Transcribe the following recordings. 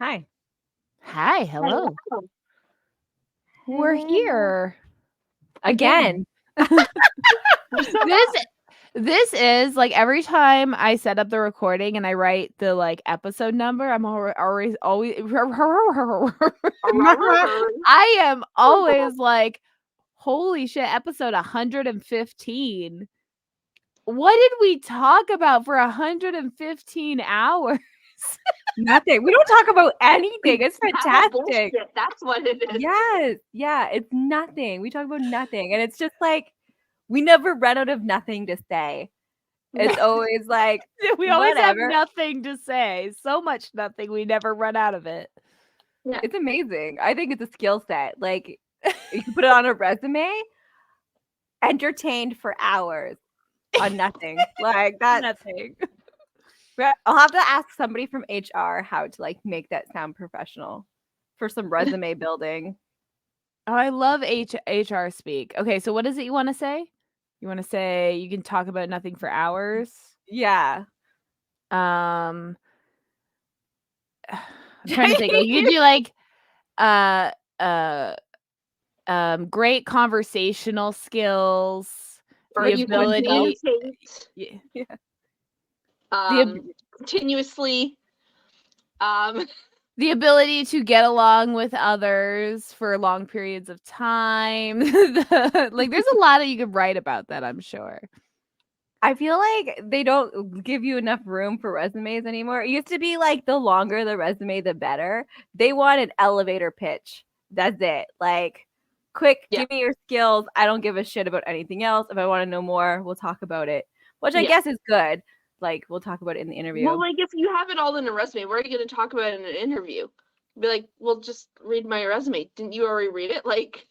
Hi. Hi, hello. Hello. We're here Again. This is like every time I set up the recording and I write the like episode number, I'm always I am always like, holy shit, episode 115. What did we talk about for 115 hours? Nothing. We don't talk about anything. It's Have a fantastic. bullshit. That's what it is. Yes. Yeah. It's nothing. We talk about nothing. And it's just like, we never run out of nothing to say. It's always like, We always whatever. have nothing to say. So much nothing, we never run out of it. Yeah. It's amazing. I think it's a skill set. Like, you can put it on a resume, entertained for hours on nothing. Like, that's Nothing. I'll have to ask somebody from HR how to like make that sound professional for some resume building. Oh, I love HR speak. Okay, so what is it you want to say? You want to say you can talk about nothing for hours? Yeah. I'm trying to think. Like, you could do like great conversational skills, Or the you can ability communicate yeah. continuously. The ability to get along with others for long periods of time. Like, there's a lot that you could write about that, I'm sure. I feel like they don't give you enough room for resumes anymore. It used to be like the longer the resume, the better. They want an elevator pitch. That's it. Like, quick, Yeah. give me your skills. I don't give a shit about anything else. If I want to know more, we'll talk about it, which I guess is good. Like, we'll talk about it in the interview. Well, like, if you have it all in a resume, what are you going to talk about in an interview? Be like, well, just read my resume. Didn't you already read it? Like,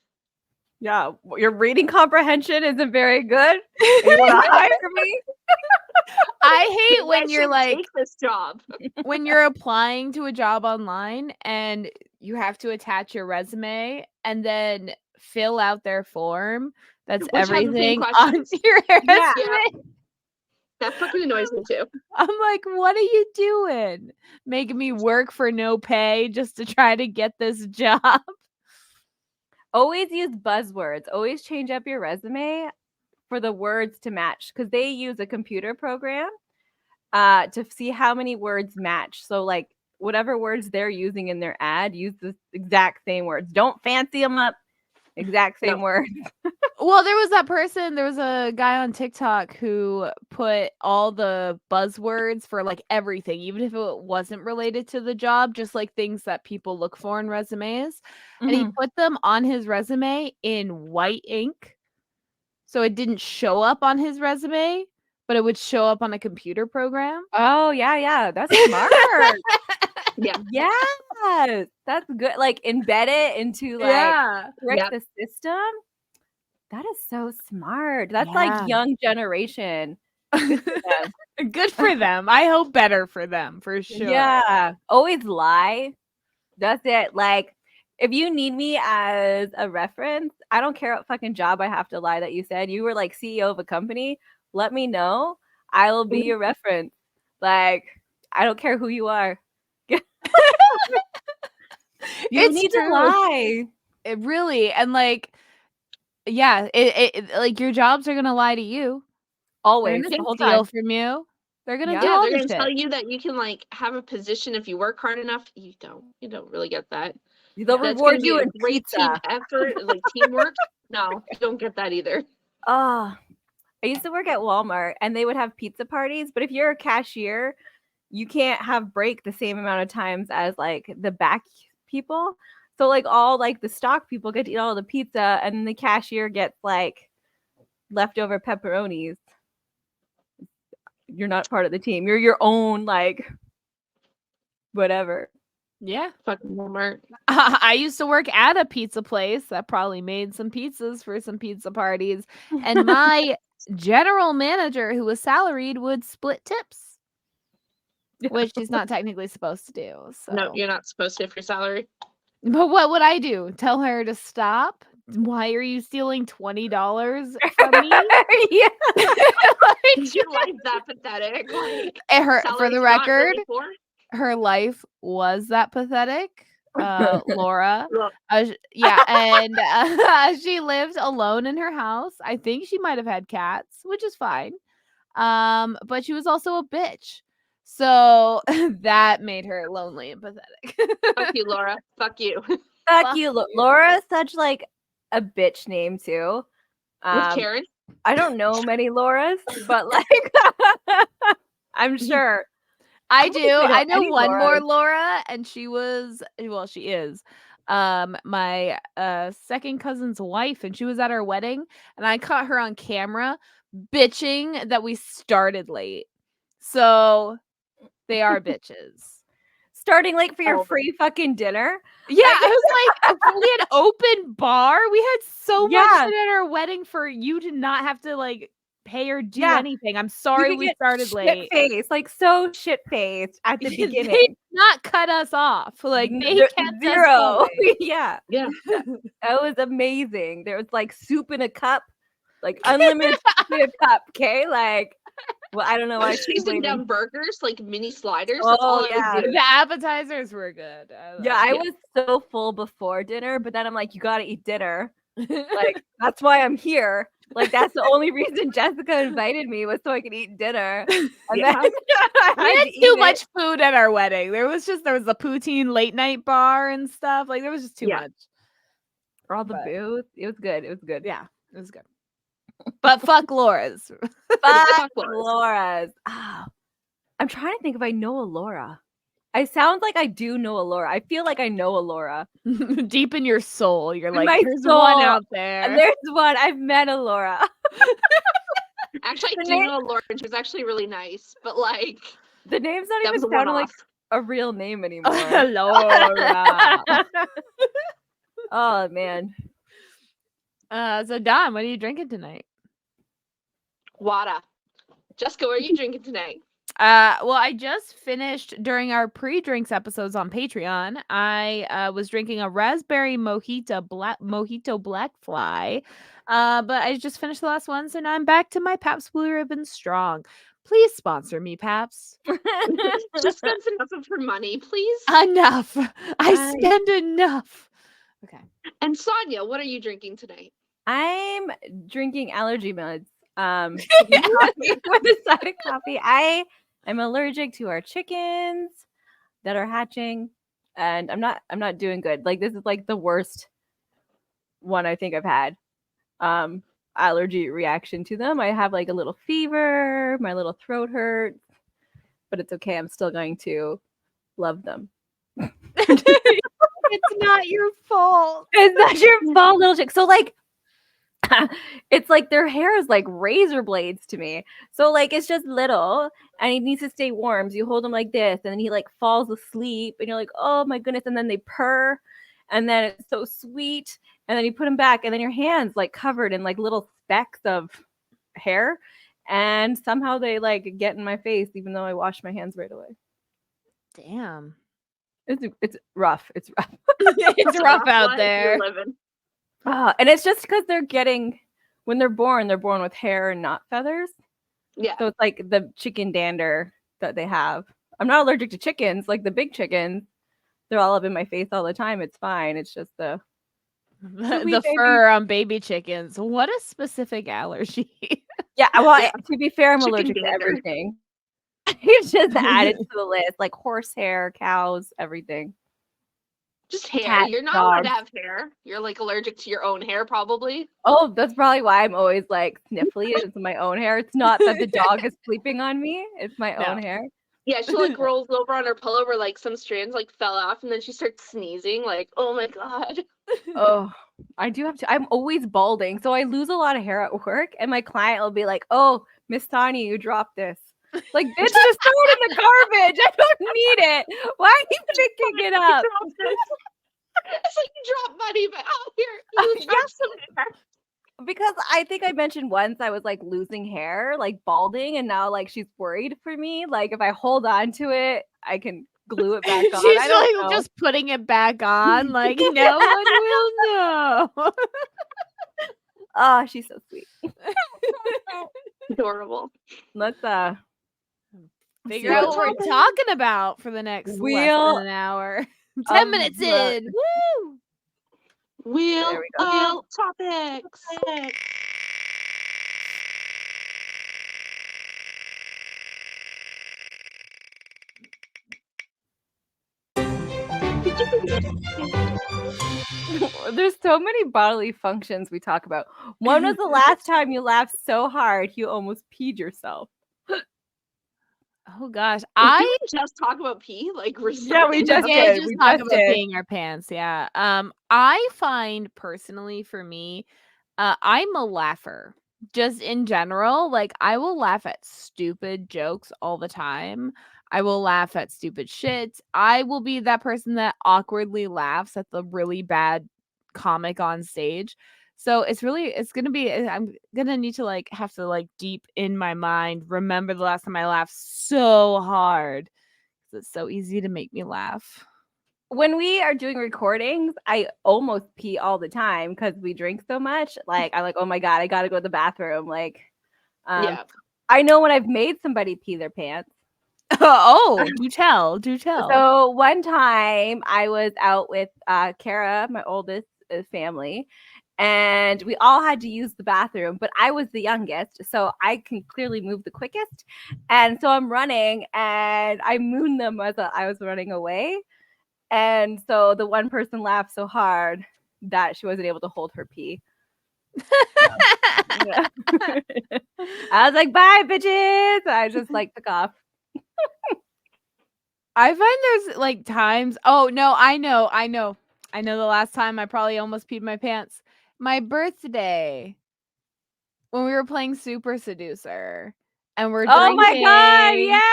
yeah, your reading comprehension isn't very good. You want to hire me? I hate when you're like, take this job. when you're applying to a job online and you have to attach your resume and then fill out their form. That's Which has the same everything on questions. your resume. Yeah. That fucking annoys me too. I'm like, what are you doing? Making me work for no pay just to try to get this job? Always use buzzwords. Always change up your resume for the words to match, because they use a computer program to see how many words match. So like whatever words they're using in their ad, use the exact same words. Don't fancy them up. Exact same words. Well, there was a guy on TikTok who put all the buzzwords for like everything, even if it wasn't related to the job, just like things that people look for in resumes. And he put them on his resume in white ink. So it didn't show up on his resume, but it would show up on a computer program. Oh, yeah. That's smart. Yeah. Yes. That's good. Like, embed it into like the system. That is so smart. That's like young generation. Good for them. I hope better for them, for sure. Yeah. Always lie. That's it. Like, if you need me as a reference, I don't care what fucking job I have to lie that you said. You were like CEO of a company. Let me know. I will be your reference. Like, I don't care who you are. You need to lie. It really, and like, yeah, it like your jobs are gonna lie to you. Always. They're The gonna whole steal time. from you. They're gonna do Yeah, all they're the gonna shit. tell you that you can like have a position if you work hard enough. You don't really get that. They'll reward you in great pizza. team effort, like teamwork. No, you don't get that either. Oh, I used to work at Walmart and they would have pizza parties, but if you're a cashier, you can't have break the same amount of times as like the back people. So like all like the stock people get to eat all the pizza and the cashier gets like leftover pepperonis. You're not part of the team. You're your own like whatever. Yeah. Fucking Walmart. I used to work at a pizza place that probably made some pizzas for some pizza parties. And my general manager, who was salaried, would split tips, which he's not technically supposed to do. So. No, you're not supposed to if you're salary. But what would I do? Tell her to stop? Why are you stealing $20 from me? Yeah. Your life's that pathetic. Like, It hurt, for the record. her life was that pathetic. Laura. Look, Yeah, and she lived alone in her house. I think she might have had cats, which is fine. But she was also a bitch. So that made her lonely and pathetic. fuck you, Laura. Fuck you. Fuck you, Laura is such like a bitch name too. With Karen? I don't know many Lauras, but like I'm sure. I don't do. think we know I know any one more Lauras. Laura, and she is my second cousin's wife, and she was at our wedding, and I caught her on camera bitching that we started late. So they are bitches. Starting late for your Oh. free fucking dinner. Yeah, I was like, we had open bar. We had so much Yeah. shit at our wedding for you to not have to like pay or do Yeah. anything. I'm You sorry could we get started late. Shit-faced, like so shit-faced at the They beginning. did not cut us off. Like they There- kept zero. us going. Yeah. Yeah. That was amazing. There was like soup in a cup, like unlimited soup in a cup. Okay, like, well, I don't know why I was she's chasing waiting. down burgers, like mini sliders. That's all Oh I yeah, was doing. The appetizers were good. yeah. I Yeah. was so full before dinner, but then I'm like, you gotta eat dinner. Like that's why I'm here. Like that's the only reason Jessica invited me was so I could eat dinner. And Yeah. then I we had had to too eat much food at our wedding. There was a poutine late night bar and stuff. Like there was just too Yeah. much. for all the but- booze. It was good. It was good. Yeah, it was good. But fuck Laura's. Fuck Fuck Laura's. Laura's. Ah, I'm trying to think if I know a Laura. I sound like I do know a Laura. I feel like I know a Laura. Deep in your soul, you're In like, my there's soul, one out there. And there's one. I've met a Laura. Actually, I The do name- know Laura, and she was actually really nice. But like, The name's not that was even a sounding like one-off. a real name anymore. Laura. Oh man. So Don, what are you drinking tonight? Wada. Jessica, what are you drinking tonight? Well, I just finished during our pre-drinks episodes on Patreon. I was drinking a raspberry mojito black fly. But I just finished the last one, so now I'm back to my Pabst Blue Ribbon Strong. Please sponsor me, Pabst. Just spends enough of her money, please. Enough. I spend enough. Okay. And Sonia, what are you drinking tonight? I'm drinking allergy meds. With a side of coffee. I am allergic to our chickens that are hatching, and I'm not doing good. Like this is like the worst one I think I've had. Allergy reaction to them. I have like a little fever, my little throat hurts, but it's okay. I'm still going to love them. It's not your fault. It's not your fault, little chick. So like it's like their hair is like razor blades to me. So like it's just little and he needs to stay warm. So you hold him like this and then he like falls asleep and you're like, oh my goodness. And then they purr and then it's so sweet. And then you put him back and then your hands like covered in like little specks of hair. And somehow they like get in my face even though I wash my hands right away. Damn. It's rough. It's rough. It's rough out Life there. you're living. And it's just because when they're born with hair and not feathers. Yeah. So it's like the chicken dander that they have. I'm not allergic to chickens, like the big chickens. They're all up in my face all the time. It's fine. It's just the The fur on baby chickens. What a specific allergy. yeah. Well, Yeah. to be fair, I'm Chicken allergic to dander. everything. It's just added to the list, like horsehair, cows, everything. Just hair. Cat, You're not allowed to dogs. have hair. You're like allergic to your own hair, probably. Oh, that's probably why I'm always like sniffly. It's my own hair. It's not that the dog is sleeping on me. It's my No. own hair. Yeah, she like rolls over on her pillow where like some strands like fell off, and then she starts sneezing. Like, oh my god. Oh, I do have to. I'm always balding, so I lose a lot of hair at work, and my client will be like, "Oh, Miss Tanya, you dropped this." Like, bitch, just throw it in the garbage. I don't need it. Why are you picking it up? It's like you drop money, but oh here, Oh, you drop some hair. Because I think I mentioned once I was like losing hair, like balding, and now like she's worried for me. Like if I hold on to it, I can glue it back on. She's I don't like know. just putting it back on, like no one will know. Oh, she's so sweet. Adorable. Let's Figure out what we're talking about for the next less than an hour. 10 minutes in. Woo! Wheel of topics. There's so many bodily functions we talk about. When was the last time you laughed so hard you almost peed yourself? Oh gosh, Did we just talk about pee? Like we're we just did. Just we talk just about did. peeing our pants. Yeah. I find personally for me, I'm a laugher. Just in general, like I will laugh at stupid jokes all the time. I will laugh at stupid shit. I will be that person that awkwardly laughs at the really bad comic on stage. So it's gonna be, I'm gonna need to have to deep in my mind remember the last time I laughed so hard. It's so easy to make me laugh. When we are doing recordings, I almost pee all the time because we drink so much. Like I'm like, oh my God, I gotta go to the bathroom. Like, I know when I've made somebody pee their pants. Oh, do tell. So one time I was out with Kara, my oldest family, and we all had to use the bathroom, but I was the youngest, so I can clearly move the quickest. And so I'm running, and I mooned them as I was running away. And so the one person laughed so hard that she wasn't able to hold her pee. Yeah. I was like, bye, bitches. I just took off. I find there's times. Oh no, I know. The last time I probably almost peed my pants. My birthday, when we were playing Super Seducer, and we're drinking. Oh my God, yes.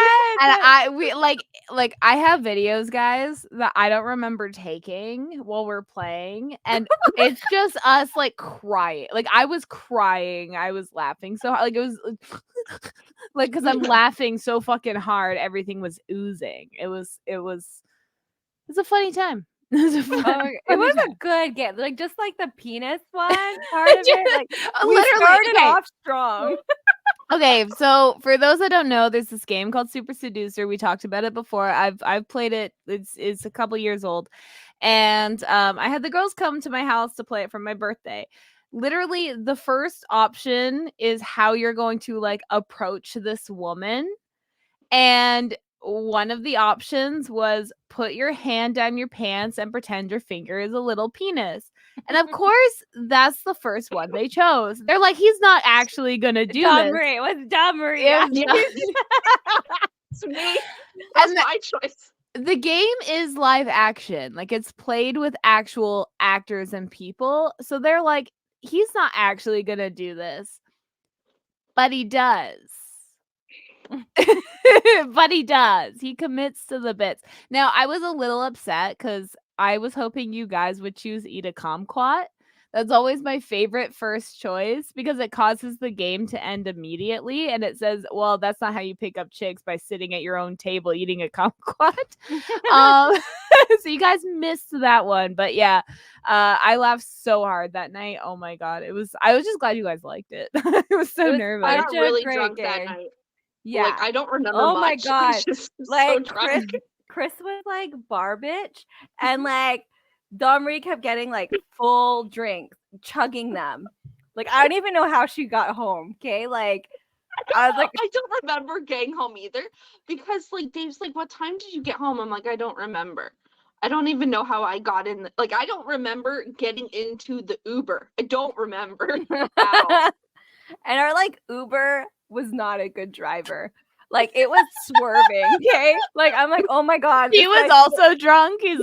And I have videos, guys, that I don't remember taking while we're playing, and it's just us crying. I was crying. I was laughing so hard. It was because I'm laughing so fucking hard, everything was oozing. It was a funny time. It was a good game. Just the penis one part of it. We started off strong. Okay, so for those that don't know, there's this game called Super Seducer. We talked about it before. I've played it. It's a couple years old, and I had the girls come to my house to play it for my birthday. Literally, the first option is how you're going to approach this woman, and one of the options was put your hand down your pants and pretend your finger is a little penis. And of course, that's the first one they chose. They're like, he's not actually gonna do this. It was dumbery. It's me. That's my choice. The game is live action. It's played with actual actors and people. So they're like, he's not actually gonna do this. But he does. But he does. He commits to the bits. Now, I was a little upset because I was hoping you guys would choose eat a kumquat. That's always my favorite first choice because it causes the game to end immediately. And it says, well, that's not how you pick up chicks, by sitting at your own table eating a kumquat. So you guys missed that one. But yeah, I laughed so hard that night. Oh my God. I was just glad you guys liked it. I was so nervous. I got really drunk that night. Yeah. I don't remember much. Oh my God. So Chris was bar bitch, and Domri kept getting full drinks, chugging them. I don't even know how she got home. Okay. I was like, I don't remember getting home either, because Dave's like, what time did you get home? I'm like, I don't remember. I don't even know how I got in. I don't remember getting into the Uber. I don't remember how. And our Uber was not a good driver. It was swerving. Okay. I'm like, oh my God. He was also drunk. He's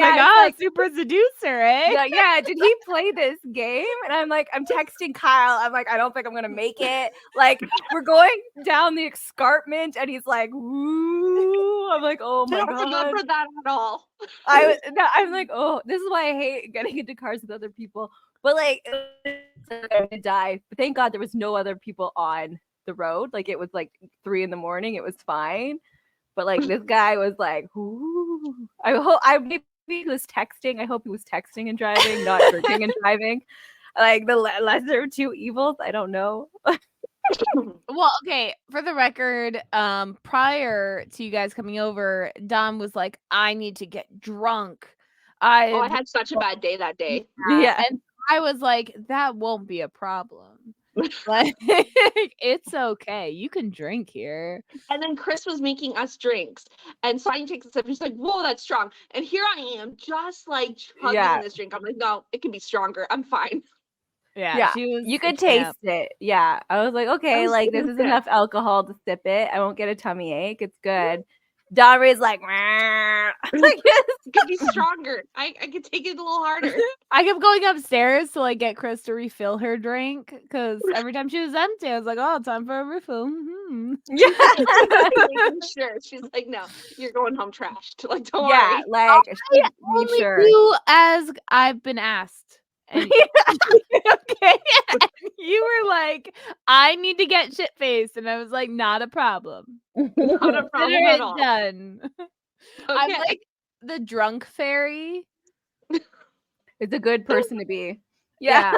Super Seducer, eh? Yeah. Did he play this game? And I'm like, I'm texting Kyle. I'm like, I don't think I'm gonna make it. We're going down the escarpment, and he's like, woo. I'm like, oh my God. I don't remember that at all. I'm like, oh, this is why I hate getting into cars with other people. But I'm gonna die. But thank God there was no other people on the road. It was 3 a.m. It was fine. But this guy was ooh. Maybe he was texting. I hope he was texting and driving, not drinking and driving. The lesser of two evils. I don't know. Well, okay, for the record, prior to you guys coming over, Dom was like, I need to get drunk. Oh, I had such a bad day that day. Yeah. And I was like, that won't be a problem. Like, it's okay. You can drink here. And then Chris was making us drinks, and Sonny takes a sip. She's like, "Whoa, that's strong." And here I am, just like chugging Yeah. this drink. I'm like, "No, it can be stronger. I'm fine." Yeah, she was. You a could champ. taste it. Yeah. I was like, okay, was like this so is good. enough alcohol to sip it. I won't get a tummy ache. It's good. Donray's like, like It could be stronger. I could take it a little harder. I kept going upstairs to like get Chris to refill her drink because every time she was empty, I was like, "Oh, time for a refill." Mhm. yeah. Making sure. She's like, "No, you're going home trashed. Like, don't Yeah, worry." like she I made only sure. do as I've been asked. And okay, and you were like, "I need to get shit faced," and I was like, "Not a problem. Not a problem Consider at it all. done." I'm Okay. like the drunk fairy. It's a good person to be. Yeah.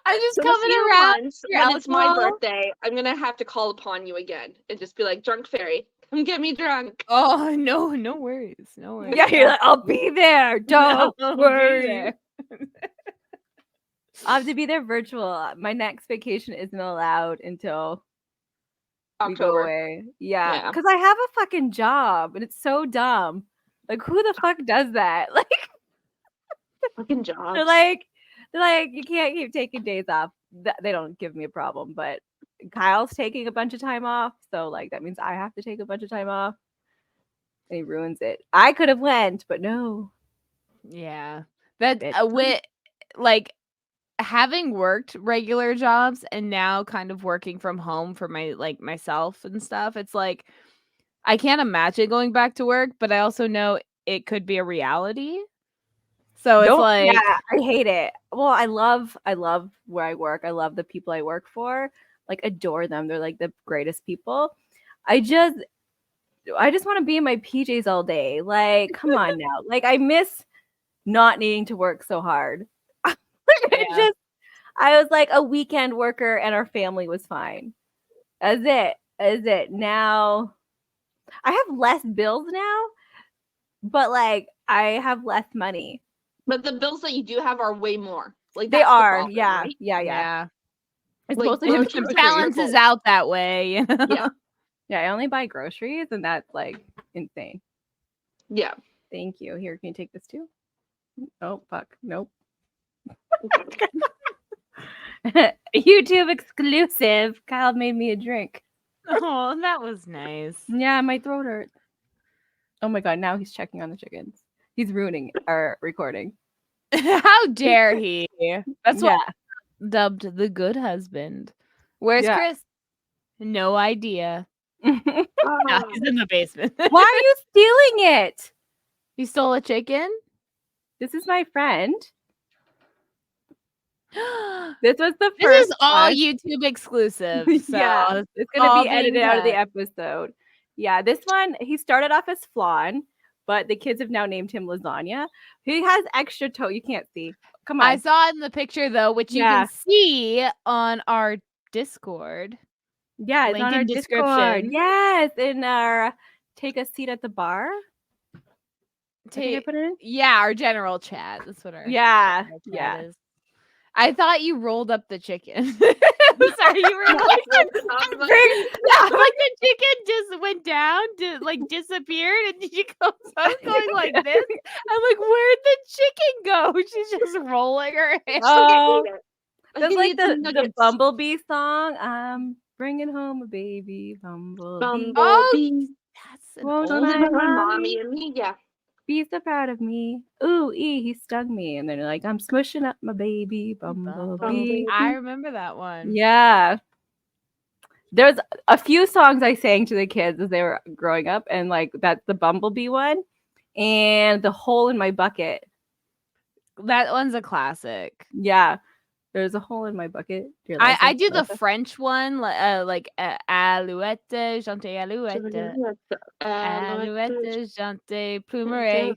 I'm just So coming this around. month, your when it's my alcohol. birthday, I'm gonna have to call upon you again and just be like, "Drunk fairy, come get me drunk." Oh no, no worries, no worries. Yeah, you're like, I'll be there. Don't I'll be worry. there. I'll have to be there virtual. My next vacation isn't allowed until we go October. away. Yeah. Yeah. Because I have a fucking job and it's so dumb. Like, who the fuck does that? Like, Fucking jobs. they're like, you can't keep taking days off. They don't give me a problem, but Kyle's taking a bunch of time off, so like that means I have to take a bunch of time off. And he ruins it. I could have went, but no. Yeah. That Bitch. with like having worked regular jobs and now kind of working from home for my like myself and stuff, it's like I can't imagine going back to work, but I also know it could be a reality. So it's like Yeah, I hate it. Well, I love where I work. I love the people I work for. Like, adore them. They're like the greatest people. I just want to be in my PJs all day. Like, come on now. Like, I miss not needing to work so hard. Yeah. I was like a weekend worker and our family was fine. That's it. That's it. Now I have less bills now, but like I have less money. But the bills that you do have are way more. Like They that's the are. problem, Yeah. right? Yeah. It's Like, mostly groceries just are It your balances fault. out that way. You know? Yeah. Yeah, I only buy groceries and that's like insane. Yeah. Thank you. Here, can you take this too? Oh, fuck. Nope. YouTube exclusive. Kyle made me a drink. Oh, that was nice. Yeah, my throat hurts. Oh my god, now he's checking on the chickens. He's ruining our recording. How dare he? That's Yeah. what I'm dubbed the good husband. Where's Yeah. Chris? No idea. Why Now he's in the basement. are you stealing it? You stole a chicken? This is my friend. This was the first. This is all one. YouTube exclusive. So Yeah, it's gonna all be being edited out of the cut. episode. Yeah, this one he started off as Flan, but the kids have now named him Lasagna. He has extra toe. You can't see. Come on. I saw it in the picture though, which you Yeah. can see on our Discord. Yeah, it's Link on our in Discord. description. Yes, in our take a seat at the bar. I think I put it in. Yeah, our general chat. That's what our Yeah, general chat yeah. is. I thought you rolled up the chicken. I'm sorry, you were like, like the chicken just went down, disappeared, and she goes up going like this. I'm like, where'd the chicken go? She's just rolling her hands. Oh, I that's think like it's the nuggets. Bumblebee song. I'm bringing home a baby bumblebee. Bumblebee. That's an Won't old my My mommy mommy and me. Yeah. be so proud of me. Ooh, he stung me. And then like, I'm smushing up my baby bumblebee. I remember that one. Yeah. There's a few songs I sang to the kids as they were growing up, and like that's the Bumblebee one and the Hole in My Bucket. That one's a classic. Yeah. There's a hole in my bucket. Your I license, do the Melissa. French one, like alouette, chante alouette, alouette, chante plumeret.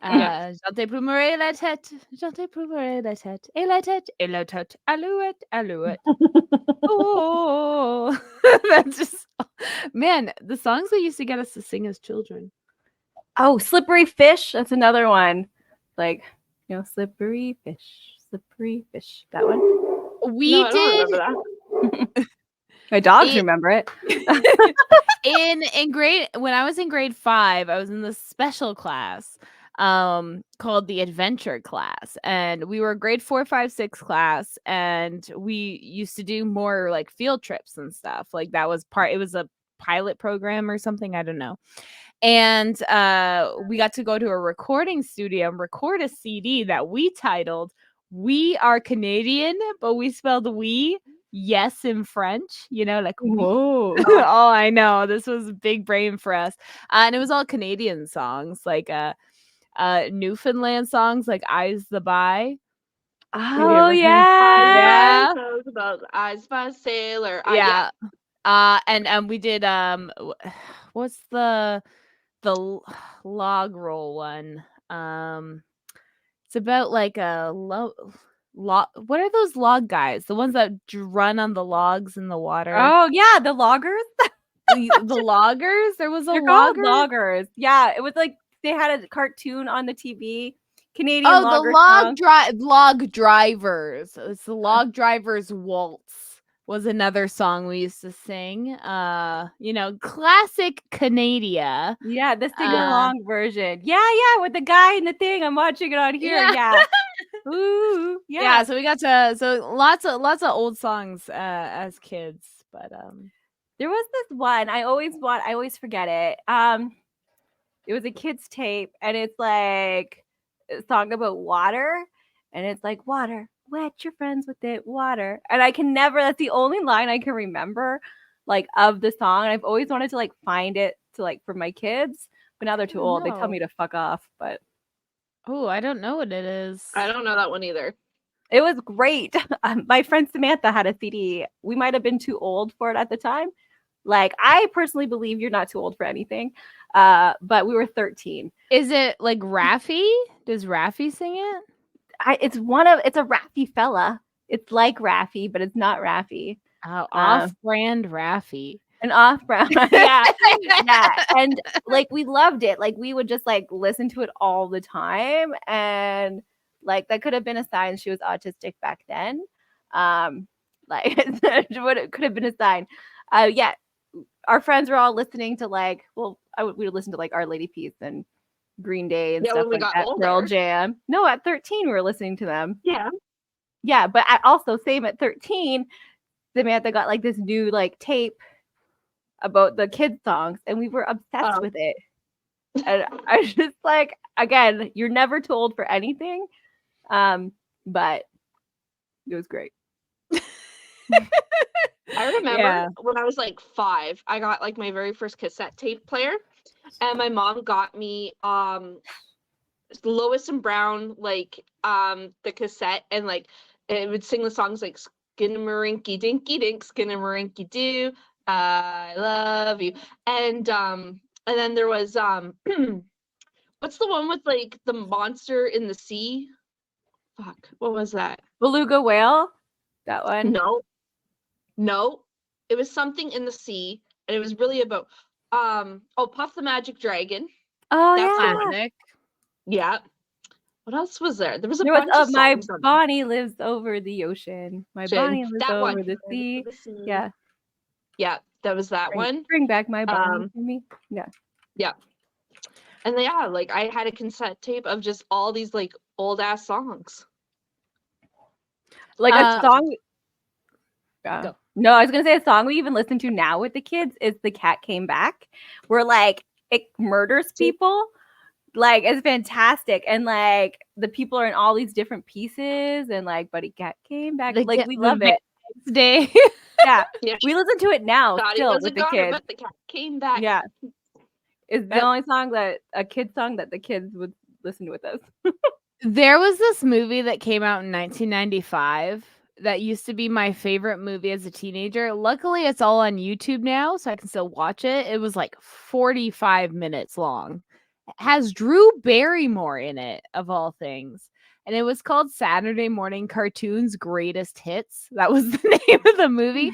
J'entends plumerer la tête, j'entends plumerer la tête, et la tête, et la tête, alouette, alouette. Oh, that's just man. The songs they used to get us to sing as children. Oh, slippery fish. That's another one. Like, slippery fish, slippery fish. That one. We No, I don't did remember that. My dogs It- remember it. in grade when I was in grade 5, I was in this special class called the adventure class, and we were grade 4, 5, 6 class, and we used to do more like field trips and stuff. Like that was it was a pilot program or something, I don't know. And we got to go to a recording studio and record a CD that we titled "We Are Canadian," but we spelled "we" yes in French, like Whoa. oh, I know. This was big brain for us. And it was all Canadian songs, like Newfoundland songs like Eyes the Bye. Oh, heard- yeah. Eyes by a sailor. Yeah. And we did what's the log roll one? It's about like a log. What are those log guys? The ones that run on the logs in the water. Oh, yeah. The loggers. The loggers. There was a They're called logger. loggers. Yeah. It was like they had a cartoon on the TV. Canadian Oh, logger the song. log drivers. It's the log drivers waltz was another song we used to sing. Classic Canada. Yeah, the sing-along version. Yeah, with the guy in the thing. I'm watching it on here. Yeah. Ooh, Yeah, so we got lots of old songs as kids, but there was this one I always forget it. It was a kid's tape, and it's like a song about water, and it's like water, wet your friends with it, water. And I can never. That's the only line I can remember, like of the song. And I've always wanted to like find it to like for my kids, but now they're too old. They tell me to fuck off. But oh, I don't know what it is. I don't know that one either. it was great. My friend Samantha had a CD. We might have been too old for it at the time. Like, I personally believe you're not too old for anything. But we were 13. Is it like Raffi? Does Raffi sing it? It's a Raffi fella. It's like Raffi, but it's not Raffi. Oh, off-brand Raffi. An off-brand. Yeah. Yeah. And like we loved it. Like we would just like listen to it all the time. And like that could have been a sign she was autistic back then. Like it could have been a sign. Yeah. Our friends were all listening to like, we would listen to like Our Lady Peace and Green Day and stuff like that. Pearl Jam. No, at 13 we were listening to them. Yeah. Yeah, but also same at 13, Samantha got like this new like tape about the kids songs, and we were obsessed with it. And I was just like, again, you're never too old for anything, but it was great. I remember when I was like 5, I got like my very first cassette tape player, and my mom got me Lois and Brown, like the cassette, and like it would sing the songs like Skinnamarink Dinky Dink, Skinnamarink Doo, I love you. And then there was what's the one with like the monster in the sea? Fuck, what was that? Beluga whale? That one? No. It was something in the sea, and it was really about Puff the Magic Dragon. Oh, that's yeah. classic. Yeah. What else was there? There was a bunch of My songs Bonnie lives over the ocean. My Bonnie lives over the sea. Yeah. Yeah, that was that one. Bring back my Bonnie for me. Yeah. Yeah. And yeah, like I had a cassette tape of just all these like old ass songs. Like a song. No, I was gonna say a song we even listen to now with the kids is "The Cat Came Back," where like it murders people. Like it's fantastic, and like the people are in all these different pieces, and like Buddy Cat came back. Like we love it. Next day. Yeah, we listen to it now still with the kids. But the cat came back. Yeah, it's the only song a kid song that the kids would listen to with us. There was this movie that came out in 1995 that used to be my favorite movie as a teenager. Luckily, it's all on YouTube now, so I can still watch it. It was like 45 minutes long. has Drew Barrymore in it, of all things. And it was called Saturday Morning Cartoons Greatest Hits. That was the name of the movie.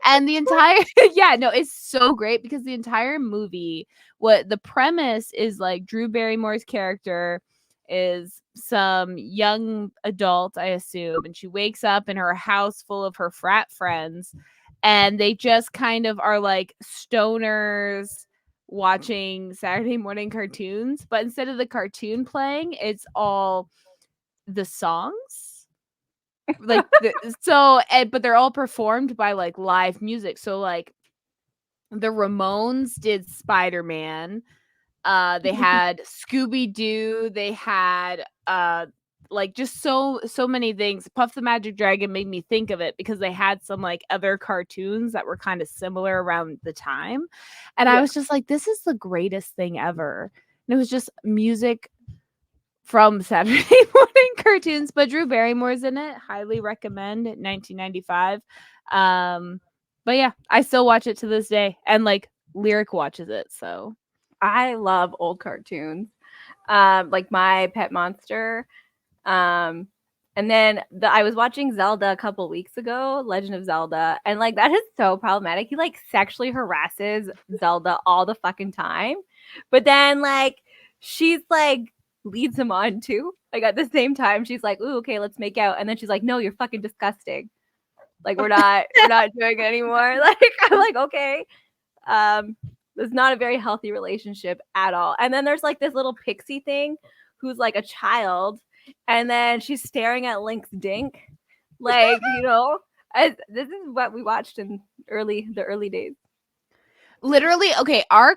And the entire yeah, no, it's so great because the entire movie, what the premise is, like, Drew Barrymore's character is some young adult, I assume, and she wakes up in her house full of her frat friends, and they just kind of are like stoners watching Saturday morning cartoons, but instead of the cartoon playing, it's all the songs. Like but they're all performed by like live music. So like the Ramones did Spider-Man. They had Scooby-Doo, they had like just so many things. Puff the Magic Dragon made me think of it because they had some like other cartoons that were kind of similar around the time. And I was just like, this is the greatest thing ever. And it was just music from Saturday morning cartoons, but Drew Barrymore's in it. Highly recommend. 1995. But yeah, I still watch it to this day, and like Lyric watches it. So I love old cartoons, like My Pet Monster. And then I was watching Zelda a couple weeks ago, Legend of Zelda, and like that is so problematic. He like sexually harasses Zelda all the fucking time, but then like she's like leads him on too. Like at the same time, she's like, "Ooh, okay, let's make out," and then she's like, "No, you're fucking disgusting. Like we're not doing it anymore." Like I'm like, okay. It's not a very healthy relationship at all. And then there's like this little pixie thing who's like a child, and then she's staring at Link's dink. Like, this is what we watched in the early days. literally, okay, our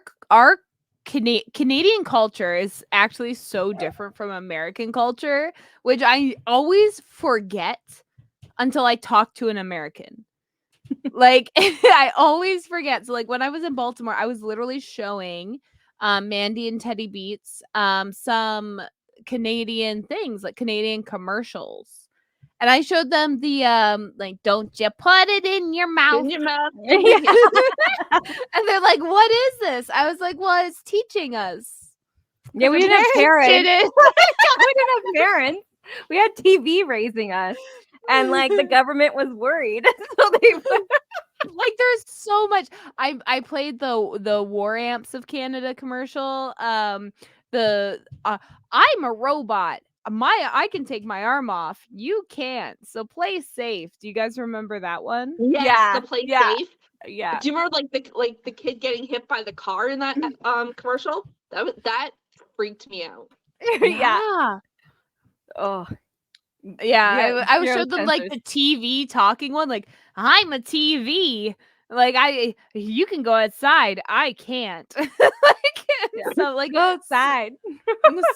Canadian culture is actually so different from American culture, which I always forget until I talk to an American. Like I always forget. So like when I was in Baltimore, I was literally showing Mandy and Teddy Beats some Canadian things, like Canadian commercials. And I showed them the like, don't you put it in your mouth. In your mouth. And they're like, what is this? I was like, well, it's teaching us. Yeah, we didn't have parents. We didn't have parents. We had TV raising us. And like the government was worried. So they like there's so much. I played the War Amps of Canada commercial. I'm a robot. I can take my arm off. You can't. So play safe. Do you guys remember that one? Yes, yeah, the play yeah, safe. Yeah. Do you remember like the kid getting hit by the car in that commercial? That freaked me out. Yeah. Oh. Yeah, I showed them like the TV talking one, like, I'm a TV. Like you can go outside, I can't. So like go outside.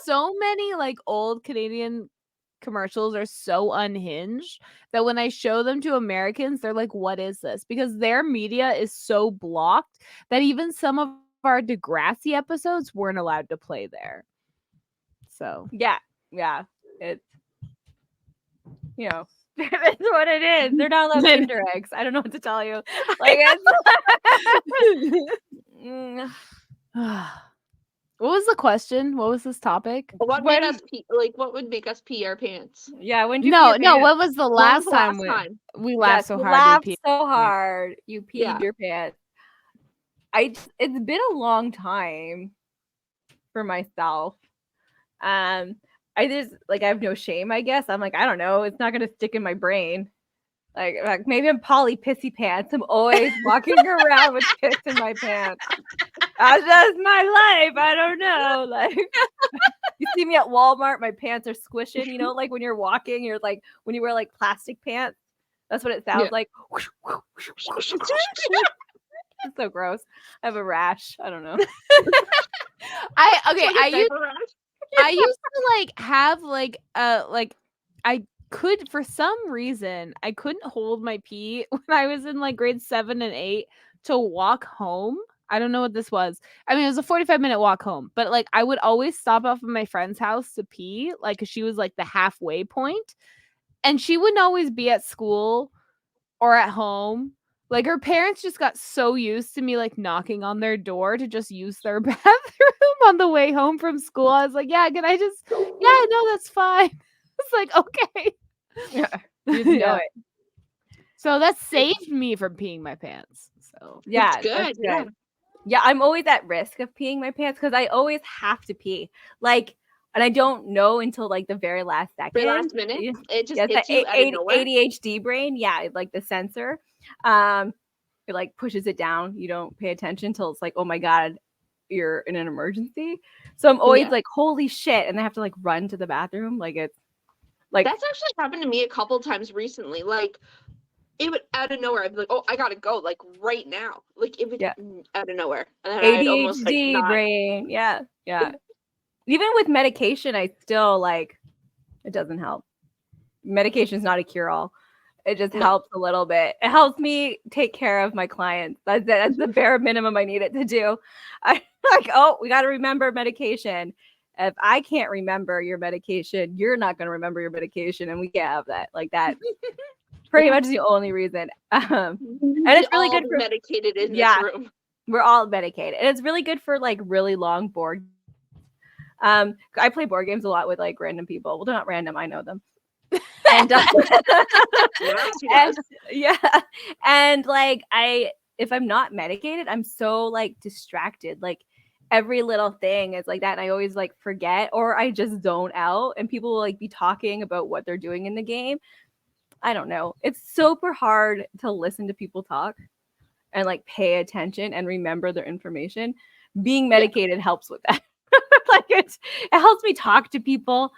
So many like old Canadian commercials are so unhinged that when I show them to Americans, they're like, what is this? Because their media is so blocked that even some of our Degrassi episodes weren't allowed to play there. So yeah, it's it's what it is. They're not allowed Kinder eggs. I don't know what to tell you. Like what was the question? What was this topic? What made us pee? Like, what would make us pee our pants? Yeah, when you no. When was the last time we laughed so hard? Laughed so hard you peed your pants. It's been a long time for myself. I have no shame, I guess. I'm like, I don't know. It's not going to stick in my brain. Like maybe I'm Polly Pissy Pants. I'm always walking around with piss in my pants. That's just my life. I don't know. Like, you see me at Walmart, my pants are squishing. Like when you're walking, you're like, when you wear like plastic pants, that's what it sounds like. It's so gross. I have a rash. I don't know. I used to like have like I could, for some reason, I couldn't hold my pee when I was in like grade 7 and 8 to walk home. I don't know what this was. I mean, it was a 45-minute walk home, but like I would always stop off at my friend's house to pee, like, 'cause she was like the halfway point, and she wouldn't always be at school or at home. Like her parents just got so used to me like knocking on their door to just use their bathroom on the way home from school. I was like, yeah, can I just no, that's fine. It's like, okay. Yeah. You just know Yeah. it. So that saved me from peeing my pants. So Yeah, It's that's good. good. Yeah. Yeah, I'm always at risk of peeing my pants because I always have to pee. Like, and I don't know until like the very last second. For last minute, Yeah. it just Yeah, hits it's you out of nowhere. ADHD brain. Yeah, like the sensor. It like pushes it down. You don't pay attention until it's like, oh my God, you're in an emergency. So I'm always Yeah. like, holy shit. And I have to like run to the bathroom. Like it's like That's actually happened to me a couple times recently. Like it would out of nowhere. I'd be like, oh, I gotta go, like right now. Like it would Yeah. out of nowhere. And then I'd almost like ADHD not. brain. Yeah. Yeah. Even with medication, I still like it doesn't help. Medication is not a cure-all. It just No. helps a little bit. It helps me take care of my clients. That's the bare minimum I need it to do. I like, oh, we got to remember medication. If I can't remember your medication, you're not going to remember your medication, and we can't have that. Like that. Pretty much the only reason. And it's really good for medicated in yeah. this room. We're all medicated, and it's really good for like really long board. I play board games a lot with like random people. Well, they're not random. I know them. And, and yeah, and like if I'm not medicated, I'm so like distracted. Like every little thing is like that, and I always like forget, or I just zone out, and people will like be talking about what they're doing in the game. I don't know. It's super hard to listen to people talk and like pay attention and remember their information. Being medicated helps with that. Like it helps me talk to people.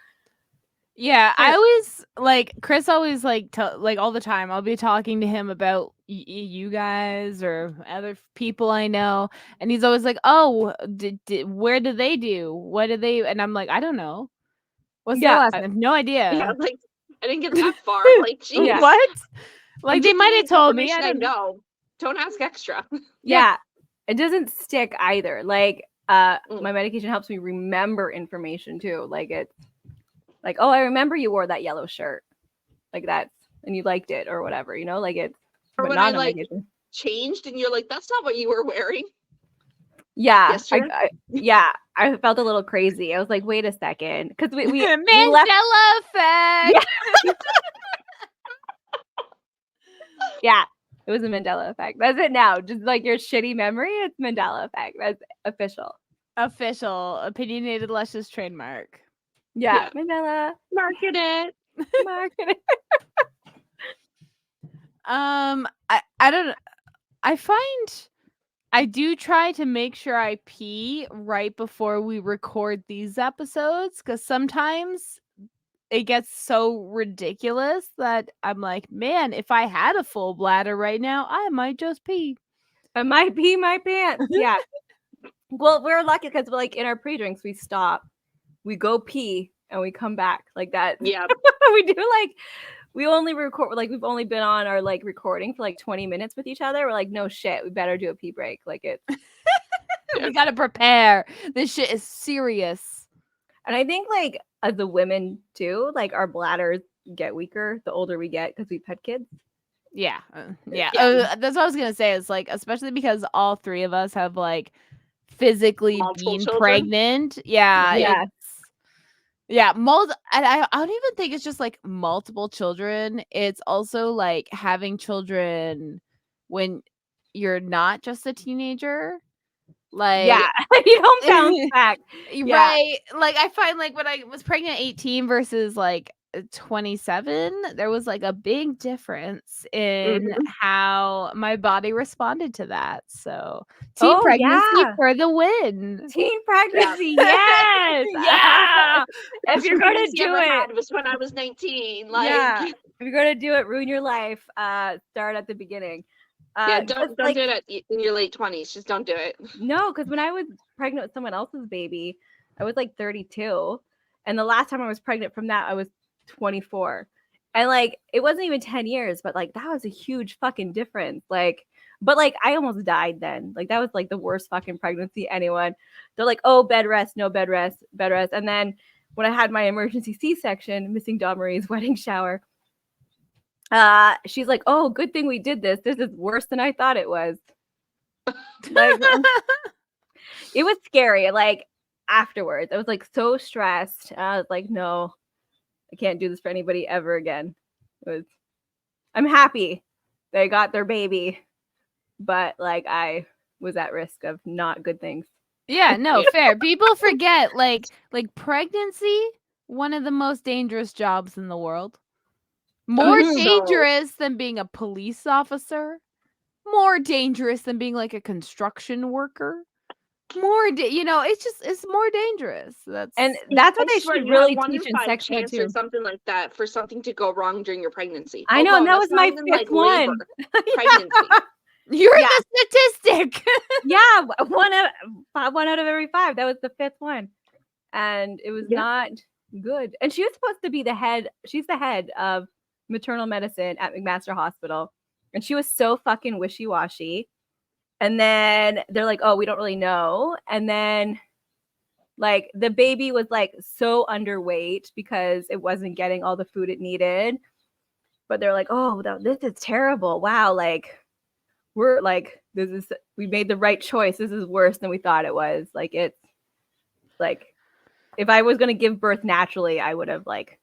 yeah, I always like Chris always like like all the time. I'll be talking to him about you guys or other people I know, and he's always like, "Oh, where do they do? What do they?" And I'm like, "I don't know. What's their last name? No idea." Yeah, like I didn't get that far. Like, geez. Yeah. What? Like I'm they just might giving have told me. information I I don't know. Don't ask extra. Yeah. It doesn't stick either. Like my Mm. medication helps me remember information too. Like it's like, oh, I remember you wore that yellow shirt. Like that's and you liked it or whatever, you know, like it's Or but when not I a like medication. changed and you're like, that's not what you were wearing. Yeah. Yesterday? I felt a little crazy. I was like, wait a second. Because we Mandela left. effect. Yeah. It was a Mandela effect. That's it now. Just like your shitty memory, it's Mandela effect. That's official. Official opinionated Lushes trademark. Yeah. Mandela. Market it. Market it. I don't. I find I do try to make sure I pee right before we record these episodes because sometimes it gets so ridiculous that I'm like, man, if I had a full bladder right now, I might just pee. I might pee my pants. Yeah. Well, we're lucky because like in our pre-drinks, we stop, we go pee, and we come back like that. Yeah. We do like we only record like we've only been on our like recording for like 20 minutes with each other. We're like, no shit, we better do a pee break. Like it. We gotta prepare. This shit is serious. And I think like as the women too, like our bladders get weaker the older we get because we've had kids. Yeah. Yeah. That's what I was gonna say. It's like, especially because all three of us have like physically Multiple been children? pregnant. Yeah. Yeah. Yeah. And I don't even think it's just like multiple children. It's also like having children when you're not just a teenager. Like, Yeah. You don't bounce back. right. Like I find like when I was pregnant at 18 versus like 27, there was like a big difference in how my body responded to that. So teen pregnancy for the win. Teen pregnancy, yes. Yeah. If you're gonna Pregnancy do ever it, had was when I was 19. Like, yeah. If you're gonna do it, ruin your life. Start at the beginning. yeah, don't like, do it in your late 20s. Just don't do it. No, because when I was pregnant with someone else's baby, I was like 32, and the last time I was pregnant from that, I was 24, and like it wasn't even 10 years, but like that was a huge fucking difference. Like, but like I almost died then. Like that was like the worst fucking pregnancy anyone. They're like, oh, bed rest, no bed rest, bed rest, and then when I had my emergency C-section, missing Dawn Marie's wedding shower. she's like, oh, good thing we did this. This is worse than I thought it was. Like, it was scary. Like afterwards, I was like so stressed. I was like, no, I can't do this for anybody ever again. I'm happy they got their baby, but like I was at risk of not good things. Yeah, no, fair. People forget like pregnancy, one of the most dangerous jobs in the world. More Mhm. dangerous than being a police officer. More dangerous than being like a construction worker. It's more dangerous. And that's what I they swear, should you have really 1 in teach in 5 sex ed chance or too. something like that for something to go wrong during your pregnancy. I know, Hold and on, that that's was my not even fifth like labor. one. Pregnancy. You're Yeah. the statistic. Yeah, one out of every 5. That was the 5th one, and it was Yeah. not good. And she was supposed to be the head. She's the head of maternal medicine at McMaster Hospital, and she was so fucking wishy-washy. And then they're like, "Oh, we don't really know." And then like the baby was like so underweight because it wasn't getting all the food it needed. But they're like, "Oh, this is terrible. Wow, like we're like we made the right choice. This is worse than we thought it was." Like it's like if I was going to give birth naturally, I would have like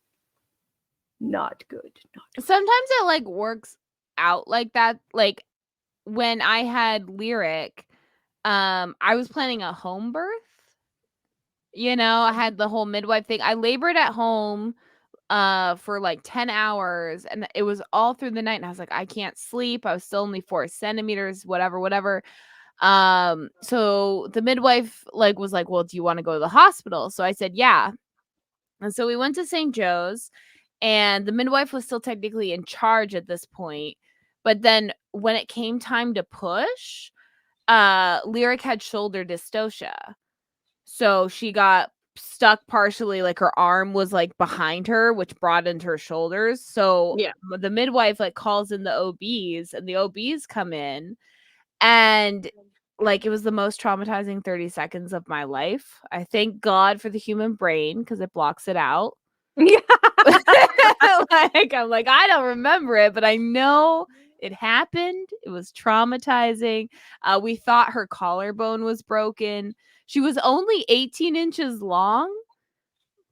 not good. Sometimes it like works out like that. Like when I had Lyric, I was planning a home birth. I had the whole midwife thing. I labored at home for like 10 hours, and it was all through the night, and I was like, I can't sleep. I was still only 4 centimeters, whatever. So the midwife like was like, well, do you want to go to the hospital? So I said yeah. And so we went to St. Joe's, and the midwife was still technically in charge at this point. But then when it came time to push, Lyric had shoulder dystocia. So she got stuck partially, like her arm was like behind her, which broadened her shoulders. So Yeah. the midwife like calls in the OBs, and the OBs come in, and like it was the most traumatizing 30 seconds of my life. I thank God for the human brain because it blocks it out. Yeah. Like I'm like, I don't remember it, but I know it happened. It was traumatizing. We thought her collarbone was broken. She was only 18 inches long,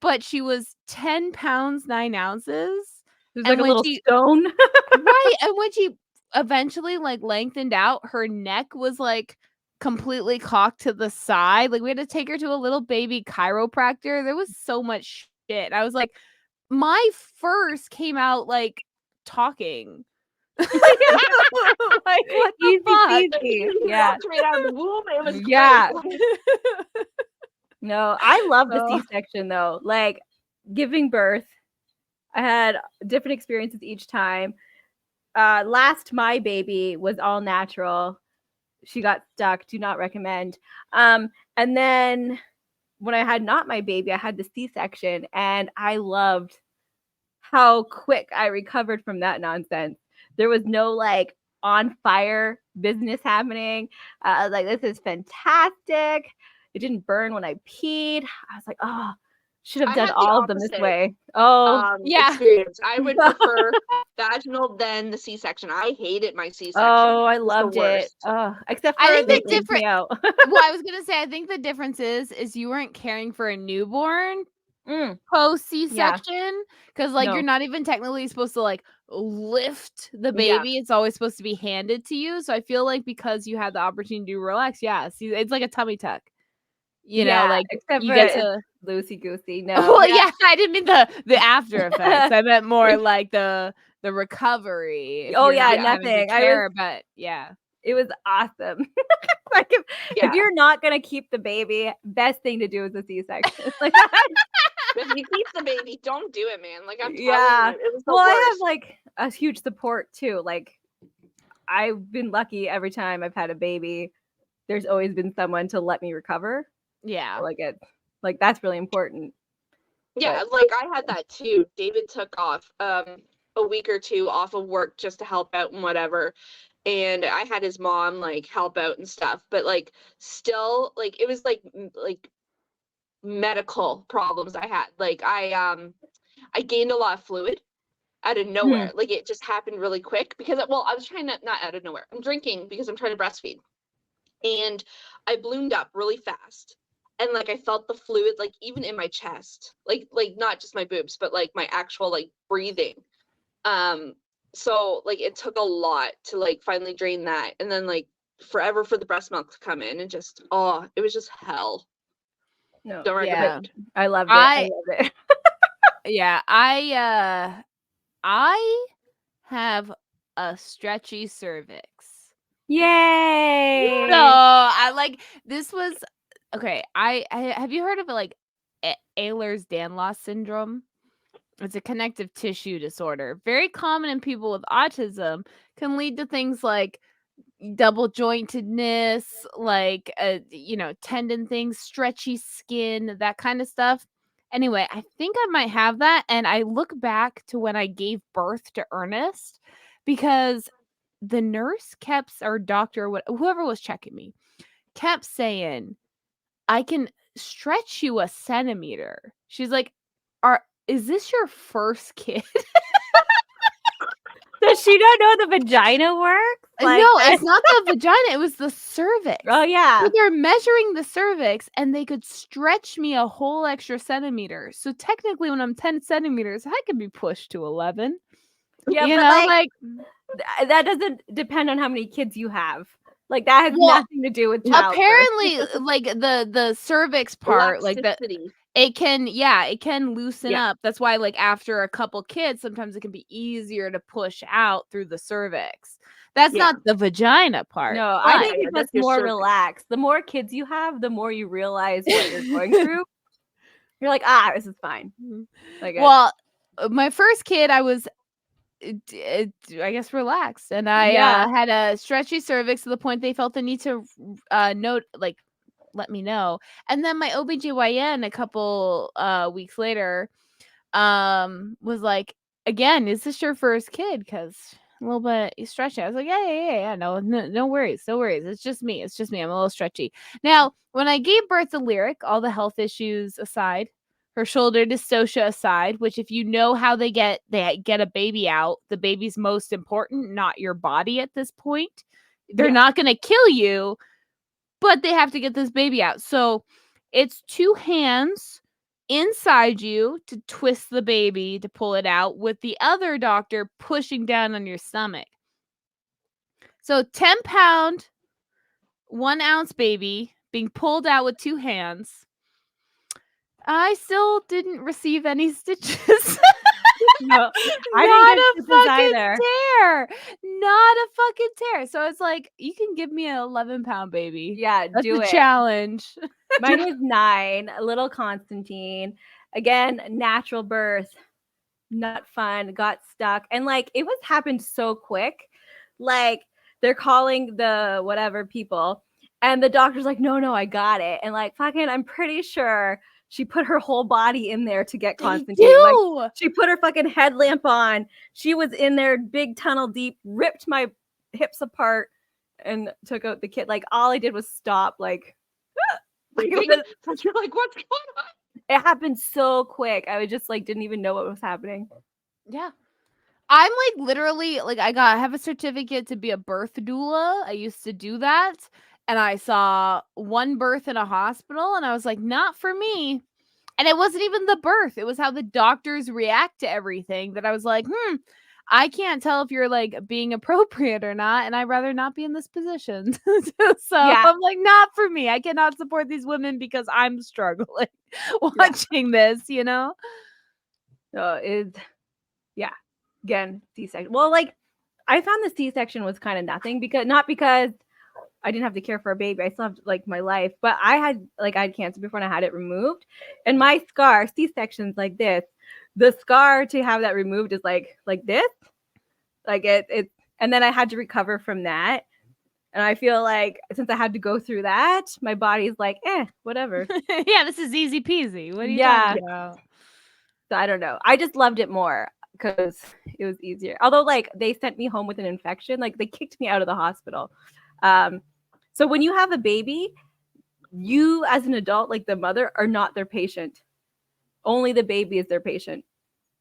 but she was 10 pounds 9 ounces. There's And like a when little she stone. right, and when she eventually like lengthened out, her neck was like completely cocked to the side. Like we had to take her to a little baby chiropractor. There was so much shit. I was like, my first came out like talking. Like what the Easy fuck? peasy. Yeah. Walked right out of the womb. It was Yeah. great. No, I love the Oh. C-section though. Like giving birth, I had different experiences each time. Last my baby was all natural. She got stuck. Do not recommend. And then when I had not my baby, I had the C-section, and I loved how quick I recovered from that nonsense. There was no like on fire business happening. I was like, this is fantastic. It didn't burn when I peed. I was like, oh, should have I done had the all of them this opposite. way. Oh, Yeah. Experience. I would prefer vaginal than the C-section. I hated my C-section. oh, I It was the loved it. worst. Except for I think they the freaked me out. Well, I was gonna say, I think the difference is you weren't caring for a newborn Mm, post C-section, because like No. you're not even technically supposed to like lift the Yeah. baby. It's always supposed to be handed to you. So I feel like because you had the opportunity to relax, yeah, see, it's like a tummy tuck. Yeah, Like except you for get it's to. loosey goosey. No. Well, yeah, I didn't mean the after effects. I meant more like the recovery. If Oh, you're yeah, not having to nothing. care, but yeah. It was awesome. Like if Yeah. you're not gonna keep the baby, best thing to do is a C-section. Like If you keep the baby, don't do it, man. Like I'm telling yeah. you, it was the Well, I worst. have like a huge support too. Like I've been lucky every time I've had a baby. There's always been someone to let me recover. Yeah. Like that's really important. Yeah, like I had that too. David took off a week or two off of work just to help out and whatever. And I had his mom like help out and stuff, but like still like it was like medical problems I had. Like I gained a lot of fluid out of nowhere. Like it just happened really quick because I was trying to, not out of nowhere. I'm drinking because I'm trying to breastfeed. And I ballooned up really fast. And like I felt the fluid like even in my chest. Like not just my boobs, but like my actual like breathing. So like it took a lot to like finally drain that. And then like forever for the breast milk to come in and just it was just hell. No, Don't recommend. I loved it. I loved it. Yeah, I have a stretchy cervix. Yay! So I like this was okay. I have you heard of it like Ehlers-Danlos syndrome? It's a connective tissue disorder, very common in people with autism. Can lead to things like double jointedness, like tendon things, stretchy skin, that kind of stuff. Anyway, I think I might have that, and I look back to when I gave birth to Ernest because the nurse kept, or doctor, whoever was checking me, kept saying, "I can stretch you a centimeter." She's like, "Is this your first kid?" Does she not know the vagina works? No, it's not the vagina. It was the cervix. Oh, yeah. So they're measuring the cervix, and they could stretch me a whole extra centimeter. So technically, when I'm 10 centimeters, I could be pushed to 11. Yeah, you but know, like that doesn't depend on how many kids you have. Like that has nothing to do with childbirth. Apparently, like the cervix part, like that. Elasticity. It can loosen up. That's why, like, after a couple kids, sometimes it can be easier to push out through the cervix. That's not the vagina part. No, I think it's just more relaxed. The more kids you have, the more you realize what you're going through. You're like, this is fine. Like, my first kid, I was, I guess, relaxed, and I had a stretchy cervix to the point they felt the need to let me know. And then my OBGYN a couple weeks later was like, again, is this your first kid? Because a little bit stretchy. I was like, yeah, no worries, no worries. It's just me. I'm a little stretchy. Now, when I gave birth to Lyric, all the health issues aside, her shoulder dystocia aside, which if you know how they get a baby out, the baby's most important, not your body at this point. They're not going to kill you, but they have to get this baby out. So it's 2 hands inside you to twist the baby to pull it out, with the other doctor pushing down on your stomach. So 10-pound, 1-ounce baby being pulled out with 2 hands. I still didn't receive any stitches. No, I didn't get stitches either. Not a fucking tear. So it's like, you can give me an 11-pound baby. Yeah, that's do a it. Challenge. Mine was 9, little Constantine. Again, natural birth, not fun, got stuck. And like, it happened so quick. Like, they're calling the whatever people, and the doctor's like, no, I got it. And like, fucking, I'm pretty sure she put her whole body in there to get Constantine. Like, she put her fucking headlamp on. She was in there, big tunnel deep, ripped my hips apart, and took out the kid. Like, all I did was stop. Like, you're like, what's going on? It happened so quick. I was just like, didn't even know what was happening. Yeah. I'm like literally like I have a certificate to be a birth doula. I used to do that. And I saw one birth in a hospital and I was like, not for me. And it wasn't even the birth. It was how the doctors react to everything that I was like, I can't tell if you're like being appropriate or not. And I'd rather not be in this position. I'm like, not for me. I cannot support these women because I'm struggling watching this, you know? So again, C-section. Well, like, I found the C-section was kind of nothing not because I didn't have to care for a baby. I still have like my life, but I had cancer before and I had it removed. And my scar, C-section's like this. The scar to have that removed is like this. Like it, and then I had to recover from that. And I feel like since I had to go through that, my body's like, whatever. Yeah, this is easy peasy. What are you talking about? So I don't know. I just loved it more because it was easier. Although, like, they sent me home with an infection. Like, they kicked me out of the hospital. So when you have a baby, you as an adult, like the mother, are not their patient. Only the baby is their patient.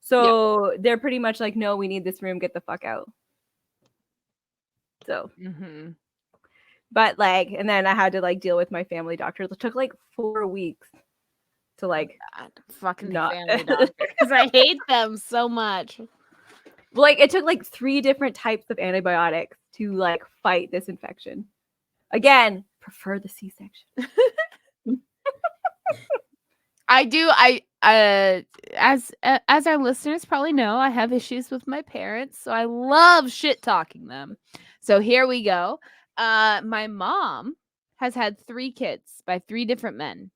So they're pretty much like, no, we need this room, get the fuck out. So, but like, and then I had to like deal with my family doctor. It took like 4 weeks to like fucking not family doctors. I hate them so much. Like it took like 3 different types of antibiotics to like fight this infection. Again, prefer the C-section. As our listeners probably know, I have issues with my parents, so I love shit talking them. So here we go. My mom has had 3 kids by 3 different men.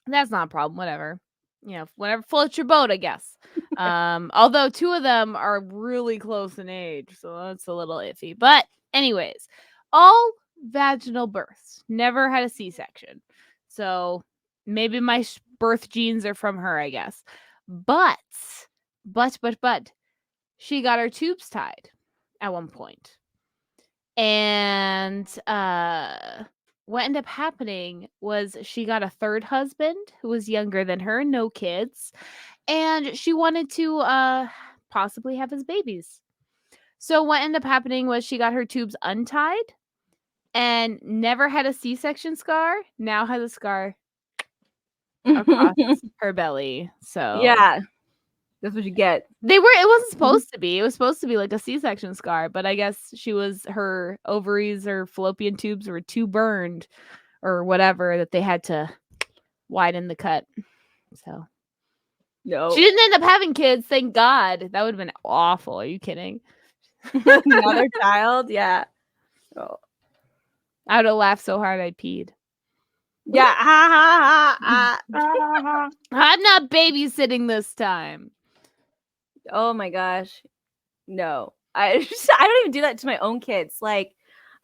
That's not a problem. Whatever. Whatever floats your boat, I guess. Although 2 of them are really close in age, so that's a little iffy. But anyways, all vaginal births. Never had a C-section. So maybe my birth genes are from her, I guess. But she got her tubes tied at one point. And what ended up happening was she got a 3rd husband who was younger than her, no kids, and she wanted to possibly have his babies. So what ended up happening was she got her tubes untied and never had a C-section scar. Now has a scar across her belly. So yeah, that's what you get. It wasn't supposed to be. It was supposed to be like a C-section scar, but I guess her ovaries or fallopian tubes were too burned or whatever that they had to widen the cut. So No, she didn't end up having kids, thank God. That would have been awful. Are you kidding? another child, yeah. Oh. I would have laughed so hard I peed. Yeah, ha ha ha. I'm not babysitting this time. Oh my gosh, no. I don't even do that to my own kids. Like,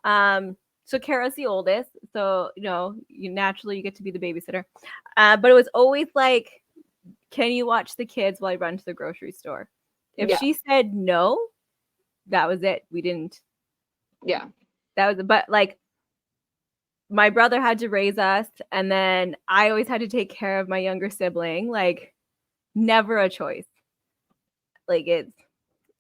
so Kara's the oldest, so you naturally get to be the babysitter. But it was always like, can you watch the kids while I run to the grocery store? If she said no, that was it. We didn't. Yeah. That was, but like, my brother had to raise us, and then I always had to take care of my younger sibling. Like, never a choice. Like, it's.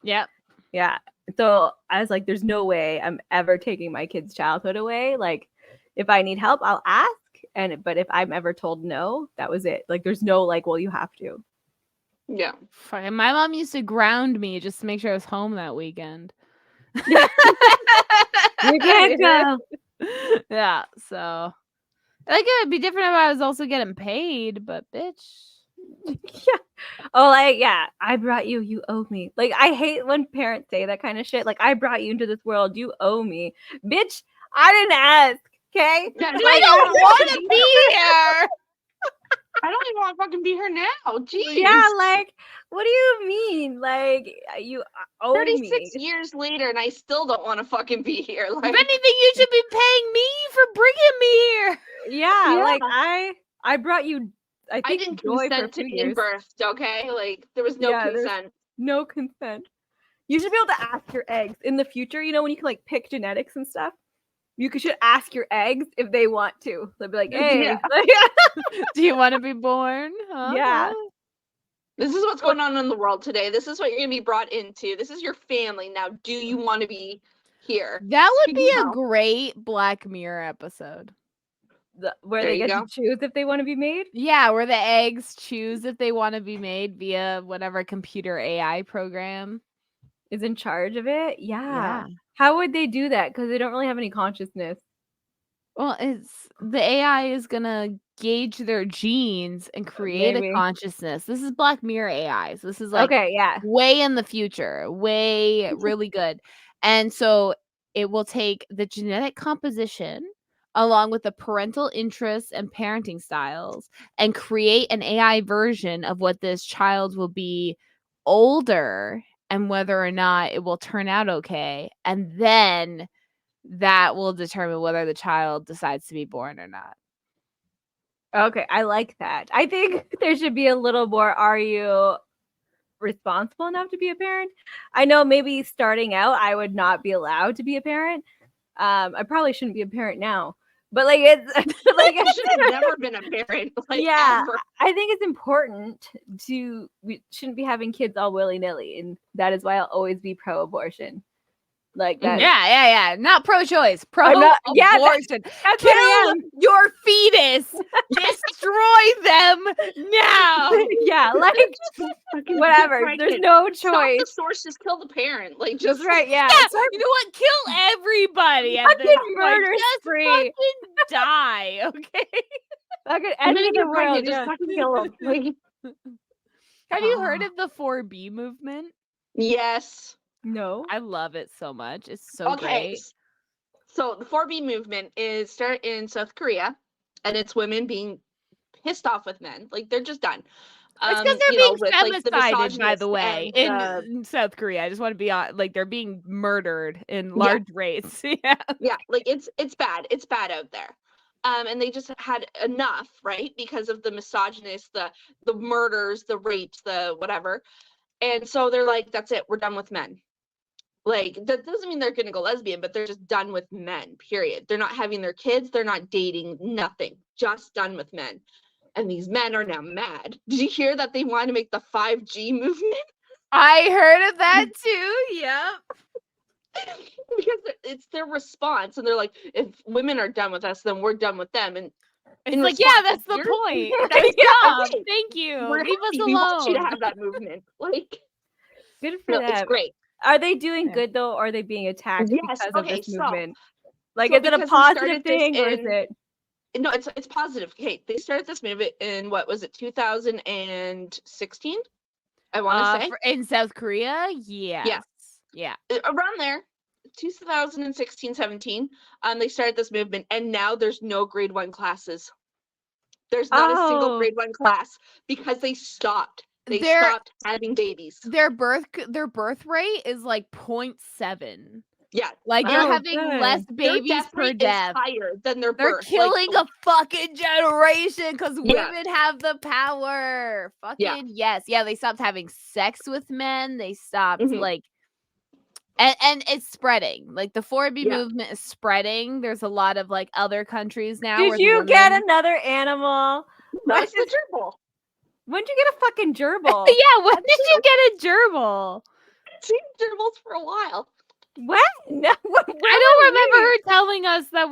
Yep. Yeah. So I was like, there's no way I'm ever taking my kid's childhood away. Like, if I need help, I'll ask. But if I'm ever told no, that was it. Like, there's no like, well, you have to. Yeah. Fucking, my mom used to ground me just to make sure I was home that weekend. You can't go. Yeah, so like it would be different if I was also getting paid, but bitch. Yeah. Oh, like, yeah, I brought you, you owe me. Like, I hate when parents say that kind of shit. Like, I brought you into this world, you owe me. Bitch, I didn't ask, okay? Yeah, I don't want to be here. I don't even want to fucking be here now. Jeez. Yeah, like, what do you mean? Like, you owe 36 me. years later, and I still don't want to fucking be here. Like, If anything, you should be paying me for bringing me here. Yeah, like, I brought you, I I think, didn't joy for consent to 2 being years. birthed, okay? Like, there was no Yeah, there's consent. no consent. You should be able to ask your eggs in the future, when you can like pick genetics and stuff. You should ask your eggs if they want to. They'll be like, hey, Yeah. Do you want to be born? Huh? Yeah. This is what's going on in the world today. This is what you're going to be brought into. This is your family. Now, do you want to be here? That would be a No. great Black Mirror episode. Where There they you get go. to choose if they want to be made. Yeah, where the eggs choose if they want to be made via whatever computer AI program Is in charge of it. Yeah. How would they do that? Because they don't really have any consciousness. Well, the AI is gonna gauge their genes and create Maybe. a consciousness. This is Black Mirror AI. So this is like Okay, yeah. way in the future, way really good. And so it will take the genetic composition along with the parental interests and parenting styles and create an AI version of what this child will be older and whether or not it will turn out okay. And then that will determine whether the child decides to be born or not. Okay, I like that. I think there should be a little more, are you responsible enough to be a parent? I know maybe starting out, I would not be allowed to be a parent. I probably shouldn't be a parent now. But like it's like I should have never been a parent. Like, yeah, ever. I think it's important we shouldn't be having kids all willy-nilly, and that is why I'll always be pro-abortion. Like that. Yeah. Not pro-choice, I'm not- yeah, pro-abortion. That's what I Kill am. your fetus. Destroy them now. Yeah, like Fucking whatever. get There's pregnant. no Stop choice. the source, just kill the parent. Like, That's just right. Yeah. Yeah, Start you know what? Kill everybody at fucking this point. murder Just spree. fucking die, okay? Fucking I'm end gonna of get the world. pregnant. Yeah. Just fucking kill them. Like, Have you heard of the 4B movement? yes. No. I love it so much. It's so Okay. great. So the 4B movement is started in South Korea, and it's women being pissed off with men. Like, they're just done. It's because they're you know, being with, like, the femicided, by the misogynist way, and in South Korea. I just want to be on, like, they're being murdered in large rates. Yeah. yeah, like it's bad. It's bad out there. And they just had enough, right? Because of the misogynist, the murders, the rapes, the whatever. And so they're like, that's it, we're done with men. Like, that doesn't mean they're gonna go lesbian, but they're just done with men, period. They're not having their kids, they're not dating, nothing. Just done with men. And these men are now mad. Did you hear that they want to make the 5G movement? I heard of that too. Yep. Because it's their response, and they're like, if women are done with us, then we're done with them. And It's in like, yeah, response, that's the you're- point. Yeah, Nice job. okay. Thank you. we're Leave us happy. We want you to alone. have that movement. Like, Good for no, them. it's great. Are they doing Yeah. good though, or are they being attacked Yes, because okay, of this so- movement? Like, so is it a because they positive started this thing, or is in- it? No, it's positive. Okay, they started this movement in, what was it, 2016? I want to say In South Korea? Yes. Yeah. around there, 2016, 17. They started this movement, and now there's no grade 1 classes. There's not a single Oh. grade 1 class because they stopped. They They're- stopped having babies. Their birth rate is like 0.7. Yeah, Like they're Oh, having good. less their babies death per rate death. is higher than their They're birth. killing like, a fucking generation because Yeah. women have the power. Fucking yes. Yeah, they stopped having sex with men. They stopped Mhm. like and it's spreading. Like the 4B Yeah. movement is spreading. There's a lot of like other countries now. where Did the you get women- another animal? That's the gerbil. When did you get a fucking gerbil? Yeah, when did you get a gerbil? Seen gerbils for a while. What? No. I don't remember her telling us that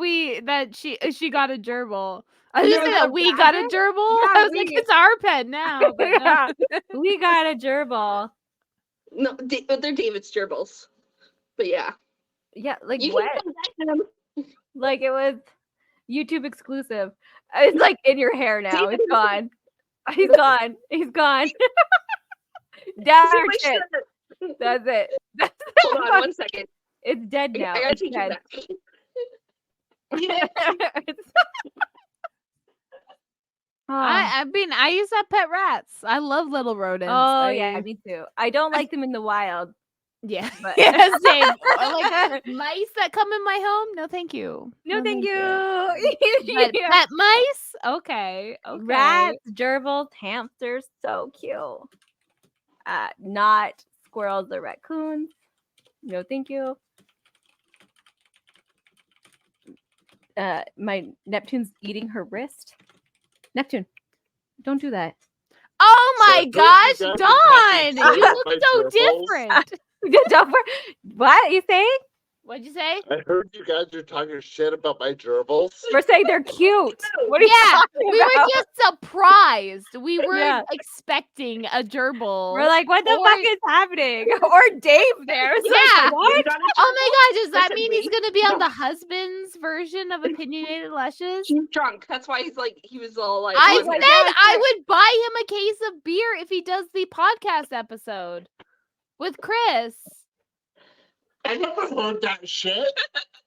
she got a gerbil. I was No, just saying the that we got a rabbit? gerbil. Yeah, I was like, we- it's our pet now. But no. Yeah. We got a gerbil. No, they're David's gerbils. But yeah, Yeah, like you what? can come back to them. Like it was YouTube exclusive. It's like in your hair now. It's gone. He's gone. He's gone. Down See your my shit. shirt. That's it. That's Hold on 1 second. It's dead now. I gotta It's take dead. it back. It's- I mean, I used to have pet rats. I love little rodents. Oh yeah, me too. I don't like them in the wild. Yeah. But- Yeah, same. Or like mice that come in my home. No, thank you. No, thank you. But Yeah. pet mice? Okay. Okay. Rats, gerbils, hamsters, so cute. Not squirrels or raccoons. No, thank you. My Neptune's eating her wrist. Neptune, don't do that. Oh my So, gosh, who's you Dawn! guys You talking look about so gerbils? different. Don't what you say? What'd you say? I heard you guys are talking shit about my gerbils. We're saying they're cute. What are you Yeah, talking we were about? just surprised. We were Yeah. expecting a gerbil. We're like, what the Or- fuck is happening? Or Dave there. So Yeah. what? You got a Oh my gerbil? god, does that Listen, mean he's wait. gonna be on No. the husband's version of Opinionated Lushes? He's drunk. That's why he was all like. I on said my- I would buy him a case of beer if he does the podcast episode with Chris. I never heard that shit.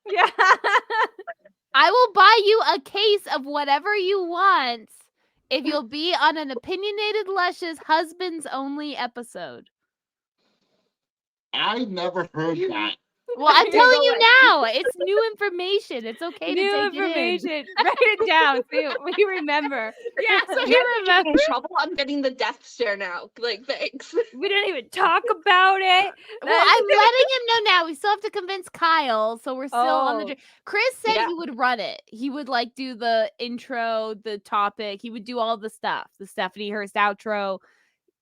Yeah. I will buy you a case of whatever you want if you'll be on an Opinionated Lushes husbands only episode. I never heard that. Well, I'm You're telling the you one. now. It's new information. It's okay to New take information. Write it down so we remember. it in. Yeah, so You you guys are getting remember. in trouble. I'm getting the death stare now. Like, thanks. We didn't even talk about it. Well, I'm letting him know now. We still have to convince Kyle, so we're still on the. Oh. Chris said Yeah. he would run it. He would like do the intro, the topic. He would do all the stuff. The Stephanie Hurst outro.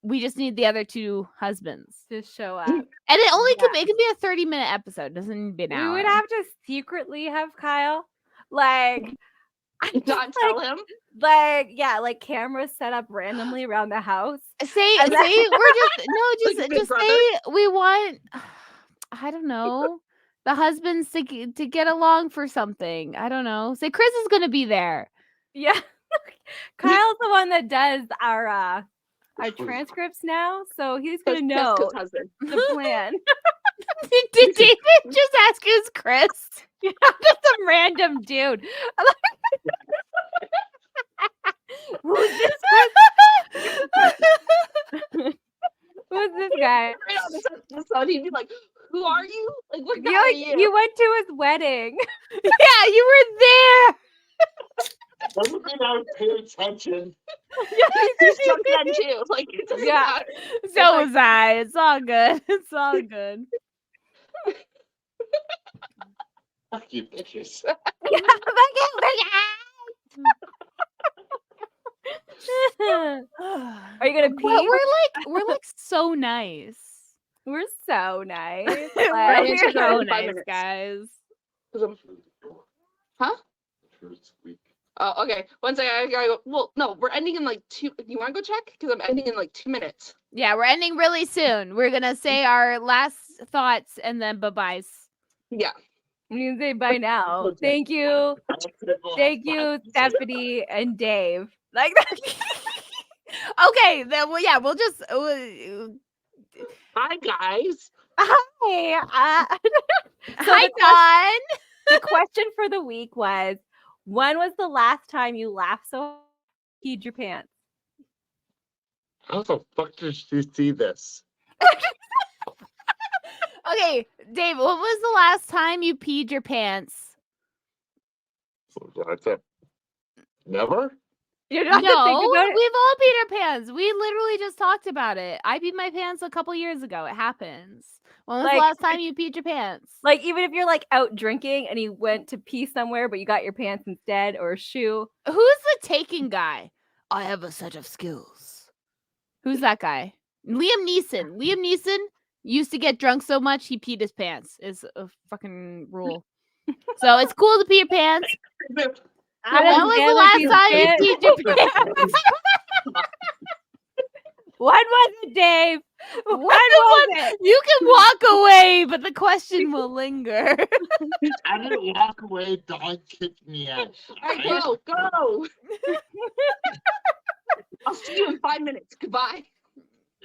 We just need the other two husbands, Just show up. and it only Yeah. it can be a 30-minute episode. It doesn't need to be an We hour. would have to secretly have Kyle, like, Not tell him. like cameras set up randomly around the house. Say And then- we're just Like Big just Brother? say we want. I don't know. The husbands to get along for something. I don't know. Say Chris is gonna be there. Yeah, Kyle's the one that does our transcripts now, so he's gonna know Jessica's husband. the plan. Did David just ask who's Chris? Yeah, just some random dude. Who's this? Who's this guy? Right on this episode, he'd be like, "Who are you? Like, what guy You, are you?" you went to his wedding. Yeah, you were there. Doesn't mean I would pay attention. He's drunk then too. Like, it doesn't Yeah. matter. So was I. It's all good. It's all good. Fuck you, bitches. Are you gonna pee? Well, we're like so nice. We're so nice. We're Like, answer that so in 5 nice, minutes. guys. 'Cause I'm- Huh? First week. Oh, okay. One second. I gotta go. Well, no, we're ending in like 2. You want to go check? Because I'm ending in like 2 minutes. Yeah, we're ending really soon. We're gonna say our last thoughts and then bye-byes. Yeah. I'm gonna say bye now. Okay. Thank you. Thank you, Stephanie and Dave. Like Okay, then we'll just Hi, guys. hi. hi the Dawn. The question for the week was, when was the last time you laughed so hard you peed your pants? How the fuck did she see this? Okay, Dave, when was the last time you peed your pants? That's it. Never? You're not No, to think about it. we've all peed our pants. We literally just talked about it. I peed my pants a couple years ago. It happens. When was the Like- last time you peed your pants? Like, even if you're like out drinking and you went to pee somewhere, but you got your pants instead or a shoe. Who's the taking guy? I have a set of skills. Who's that guy? Liam Neeson. Liam Neeson used to get drunk so much he peed his pants. Is a fucking rule. So it's cool to pee your pants. Adam When was the Sandler last pees time you pants. peed your pants? When was it, Dave? When When was it? You can walk away, but the question will linger. I didn't walk away. Dawn kicked me out. All right, go. I'll see you in 5 minutes. Goodbye.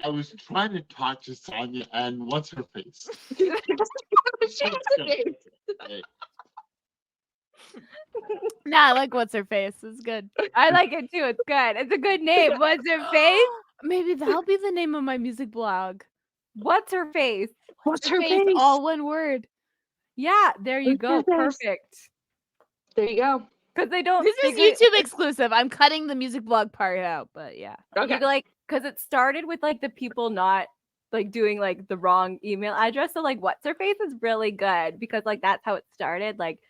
I was trying to talk to Sonia and what's her face? She was a date. Hey, Nah, I like what's her face. It's good. I like it too. It's good. It's a good name. What's her face? Maybe that'll be the name of my music blog. What's her face? What's her Face, face? all one word. Yeah, there you What's go. her face? Perfect. There you go. Because they don't. This is YouTube exclusive. I'm cutting the music blog part out, but yeah. Okay. Like, because it started with like the people not like doing like the wrong email address. So like, what's her face is really good because like that's how it started. Like,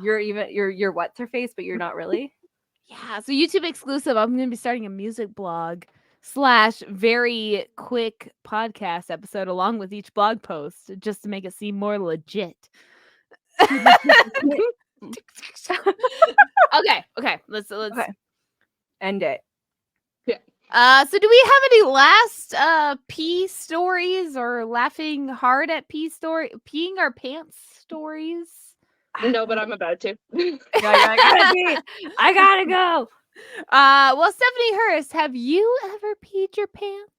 you're what's her face, but you're not really. Yeah, so YouTube exclusive. I'm gonna be starting a music blog / very quick podcast episode along with each blog post just to make it seem more legit. Okay. Let's Okay. End it. So do we have any last pee stories or laughing hard at peeing our pants stories? No, but I'm about to. I gotta go. Well, Stephanie Hurst, have you ever peed your pants?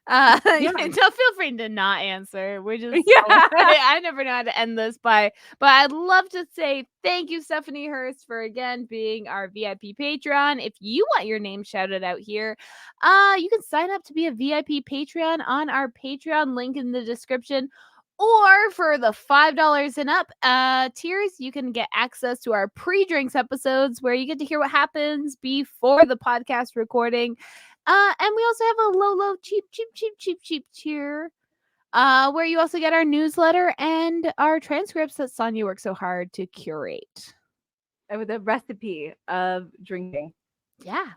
Don't feel free to not answer. We're just I never know how to end this but I'd love to say thank you, Stephanie Hurst, for again being our VIP Patreon. If you want your name shouted out here, you can sign up to be a VIP Patreon on our Patreon link in the description. Or for the $5 and up tiers, you can get access to our pre-drinks episodes where you get to hear what happens before the podcast recording. And we also have a low, cheap tier where you also get our newsletter and our transcripts that Sonia worked so hard to curate. With a recipe of drinking. Yeah.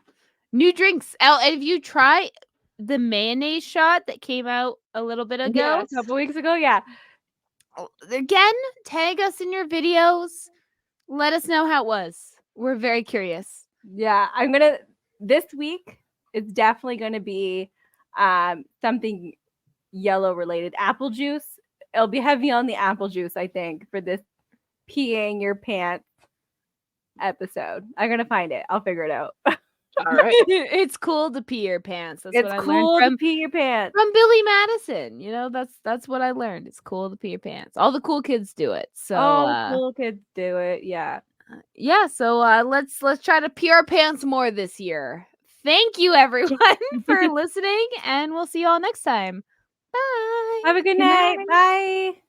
New drinks. And if you try the mayonnaise shot that came out a little bit ago. Yeah, a couple weeks ago, yeah. Again, tag us in your videos. Let us know how it was. We're very curious. Yeah, this week it's definitely gonna be something yellow related. Apple juice. It'll be heavy on the apple juice, I think, for this peeing your pants episode. I'm gonna find it. I'll figure it out. All right. It's cool to pee your pants. That's It's what I cool learned to pee your pants. from Billy Madison. You know, that's what I learned. It's cool to pee your pants. All the cool kids do it. So All cool kids do it. Yeah. Yeah, so let's try to pee our pants more this year. Thank you everyone for listening, and we'll see you all next time. Bye. Have a good night. Bye.